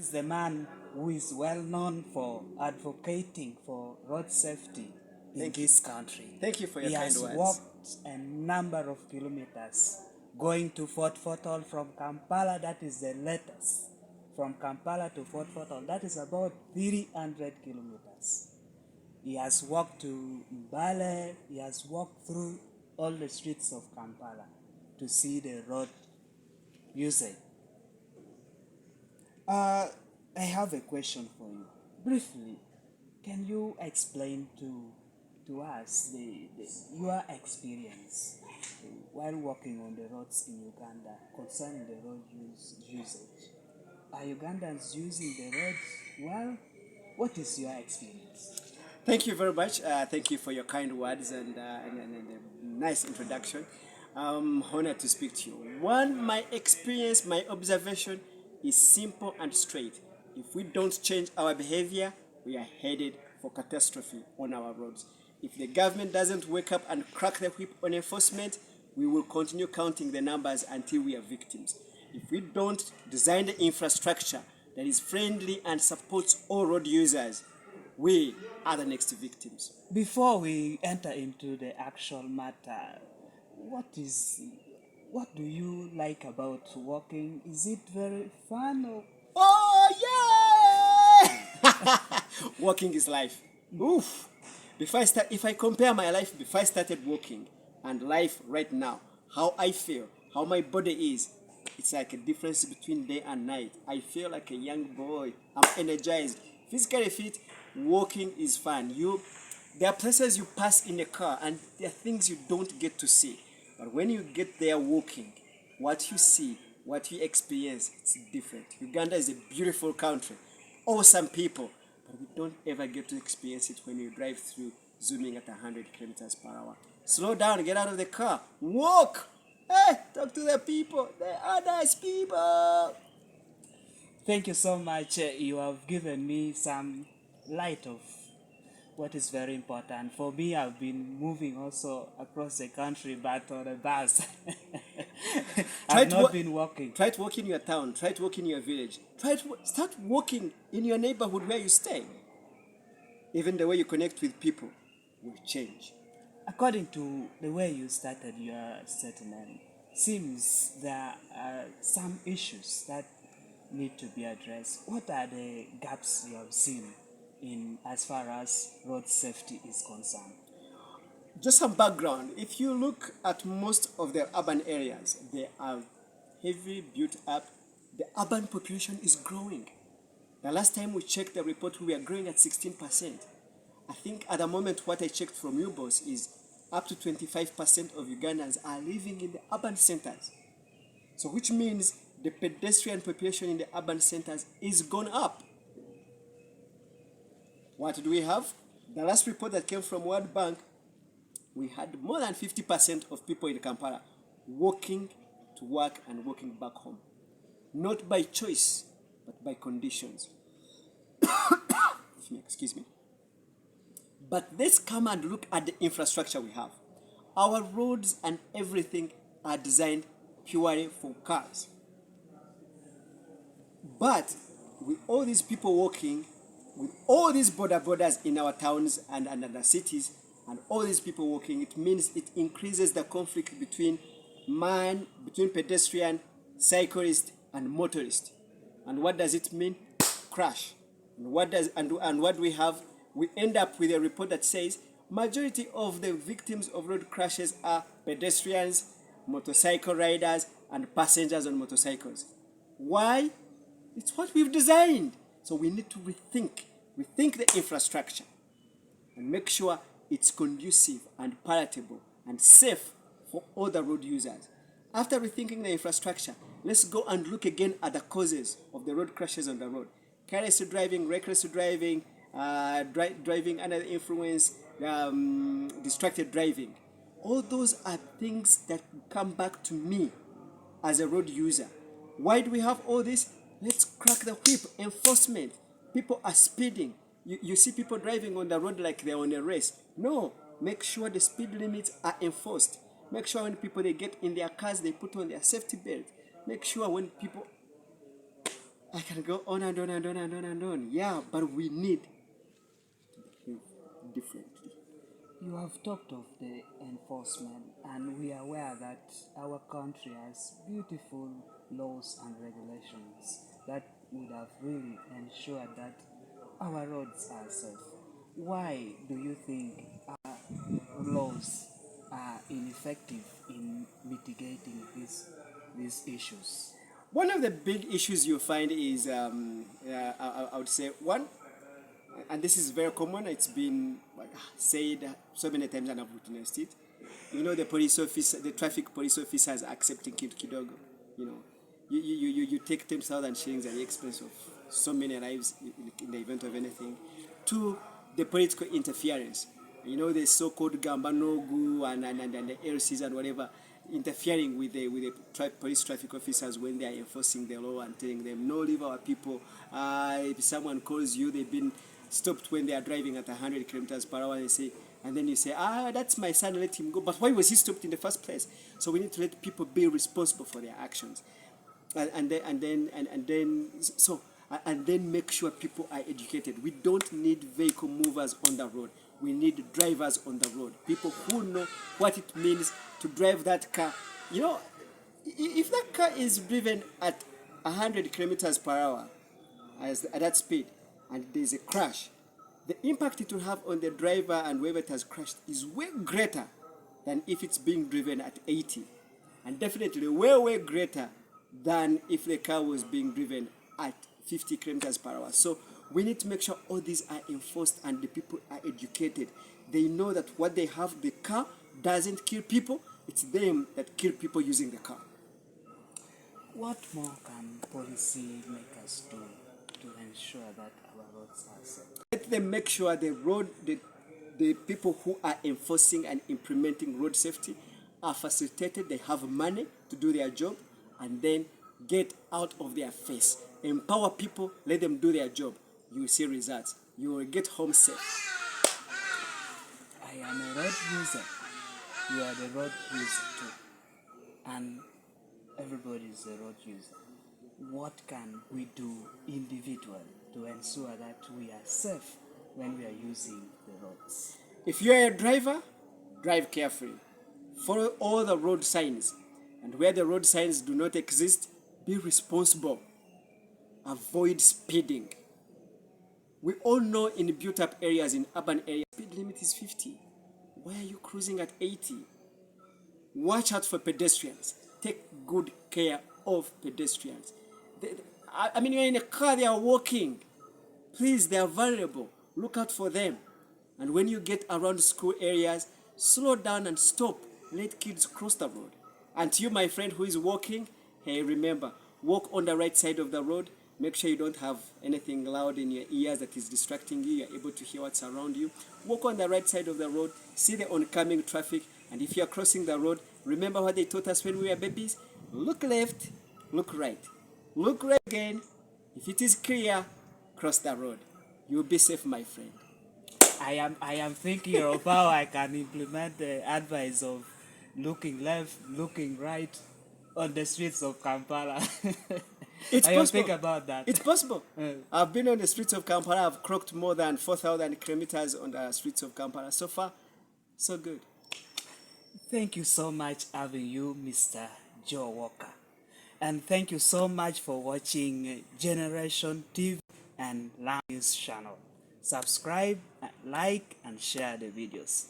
Is the man who is well known for advocating for road safety in this country. Thank you for your He kind has words. walked a number of kilometers going to Fort Fotol from Kampala. That is the latest. From Kampala to Fort Fotol, that is about 300 kilometers. He has walked to Mbale. He has walked through all the streets of Kampala to see the road usage. I have a question for you. Briefly, can you explain to us your experience while walking on the roads in Uganda concerning the road usage? Are Ugandans using the roads well? What is your experience? Thank you very much. Thank you for your kind words and a nice introduction. I'm honored to speak to you. One, my experience, my observation is simple and straight. If we don't change our behavior, we are headed for catastrophe on our roads. If the government doesn't wake up and crack the whip on enforcement, we will continue counting the numbers until we are victims. If we don't design the infrastructure that is friendly and supports all road users, we are the next victims. Before we enter into the actual matter, what is what do you like about walking? Is it very fun or Oh yeah! Walking is life. Oof. If I compare my life before I started walking and life right now, how I feel, how my body is, it's like a difference between day and night. I feel like a young boy. I'm energized, physically fit. Walking is fun. There are places you pass in a car, and there are things you don't get to see. But when you get there walking, what you see, what you experience, it's different. Uganda is a beautiful country, awesome people, but we don't ever get to experience it when you drive through zooming at 100 kilometers per hour. Slow down, get out of the car, walk. Hey, talk to the people. They are nice people. Thank you so much. You have given me some light of what is very important. For me, I've been moving also across the country, but on a bus. I've not been walking. Try to walk in your town. Try to walk in your village. Start walking in your neighborhood where you stay. Even the way you connect with people will change. According to the way you started your statement, seems there are some issues that need to be addressed. What are the gaps you have seen in as far as road safety is concerned? Just some background. If you look at most of the urban areas, they are heavily built up. The urban population is growing. The last time we checked the report, we were growing at 16%. I think at the moment what I checked from you, boss, is up to 25% of Ugandans are living in the urban centers. So which means the pedestrian population in the urban centers is gone up. What do we have? The last report that came from World Bank, we had more than 50% of people in Kampala walking to work and walking back home. Not by choice, but by conditions. Excuse me. But let's come and look at the infrastructure we have. Our roads and everything are designed purely for cars. But with all these people walking, with all these borders in our towns and the cities, and all these people walking, it means it increases the conflict between pedestrian, cyclist, and motorist. And what does it mean? Crash. And what do we have? We end up with a report that says majority of the victims of road crashes are pedestrians, motorcycle riders, and passengers on motorcycles. Why? It's what we've designed. So we need to rethink the infrastructure and make sure it's conducive and palatable and safe for all the road users. After rethinking the infrastructure, let's go and look again at the causes of the road crashes on the road. Careless driving, reckless driving, driving under the influence, distracted driving. All those are things that come back to me as a road user. Why do we have all this? Let's crack the whip. Enforcement. People are speeding. You see people driving on the road like they're on a race. No. Make sure the speed limits are enforced. Make sure when people they get in their cars, they put on their safety belt. Make sure when people I can go on and on and on and on and on. Yeah, but we need to behave differently. You have talked of the enforcement, and we are aware that our country has beautiful laws and regulations that would have really ensured that our roads are safe. Why do you think our laws are ineffective in mitigating these issues? One of the big issues you find is, I would say, one, and this is very common, it's been said so many times and I've witnessed it. You know, the police officer, the traffic police officers are accepting kidogo. You know, you take 10,000 shillings at the expense of so many lives in the event of anything. Two, the political interference. You know, the so-called Gambanogu and the LCs and whatever, interfering with the police traffic officers when they are enforcing the law and telling them, no, leave our people. If someone calls you, they've been stopped when they are driving at 100 kilometers per hour, they say, and then you say, that's my son, let him go. But why was he stopped in the first place? So we need to let people be responsible for their actions. And then make sure people are educated. We don't need vehicle movers on the road. We need drivers on the road. People who know what it means to drive that car. You know, if that car is driven at 100 kilometers per hour at that speed, and there's a crash, the impact it will have on the driver and whoever it has crashed is way greater than if it's being driven at 80. And definitely way greater than if the car was being driven at 50 kilometers per hour. So we need to make sure all these are enforced and the people are educated. They know that what they have, the car doesn't kill people, it's them that kill people using the car. What more can policy makers do to ensure that our roads are safe? Let them make sure the people who are enforcing and implementing road safety are facilitated, they have money to do their job, and then get out of their face. Empower people, let them do their job. You will see results. You will get home safe. I am a road user. You are the road user too. And everybody is a road user. What can we do individually to ensure that we are safe when we are using the roads? If you are a driver, drive carefully. Follow all the road signs. And where the road signs do not exist, be responsible. Avoid speeding. We all know in built-up areas, in urban areas, speed limit is 50. Why are you cruising at 80? Watch out for pedestrians. Take good care of pedestrians. I mean, you're in a car, they are walking. Please, they are vulnerable. Look out for them. And when you get around school areas, slow down and stop. Let kids cross the road. And to you, my friend who is walking, hey, remember, walk on the right side of the road. Make sure you don't have anything loud in your ears that is distracting you. You're able to hear what's around you. Walk on the right side of the road. See the oncoming traffic. And if you're crossing the road, remember what they taught us when we were babies? Look left, look right. Look right again. If it is clear, cross the road. You'll be safe, my friend. I am thinking of how I can implement the advice of looking left, looking right on the streets of Kampala. It's I possible. think about that. It's possible. I've been on the streets of Kampala. I've clocked more than 4,000 kilometers on the streets of Kampala. So far, so good. Thank you so much having you, Mr. Joe Walker. And thank you so much for watching Generation TV and Land News channel. Subscribe, like, and share the videos.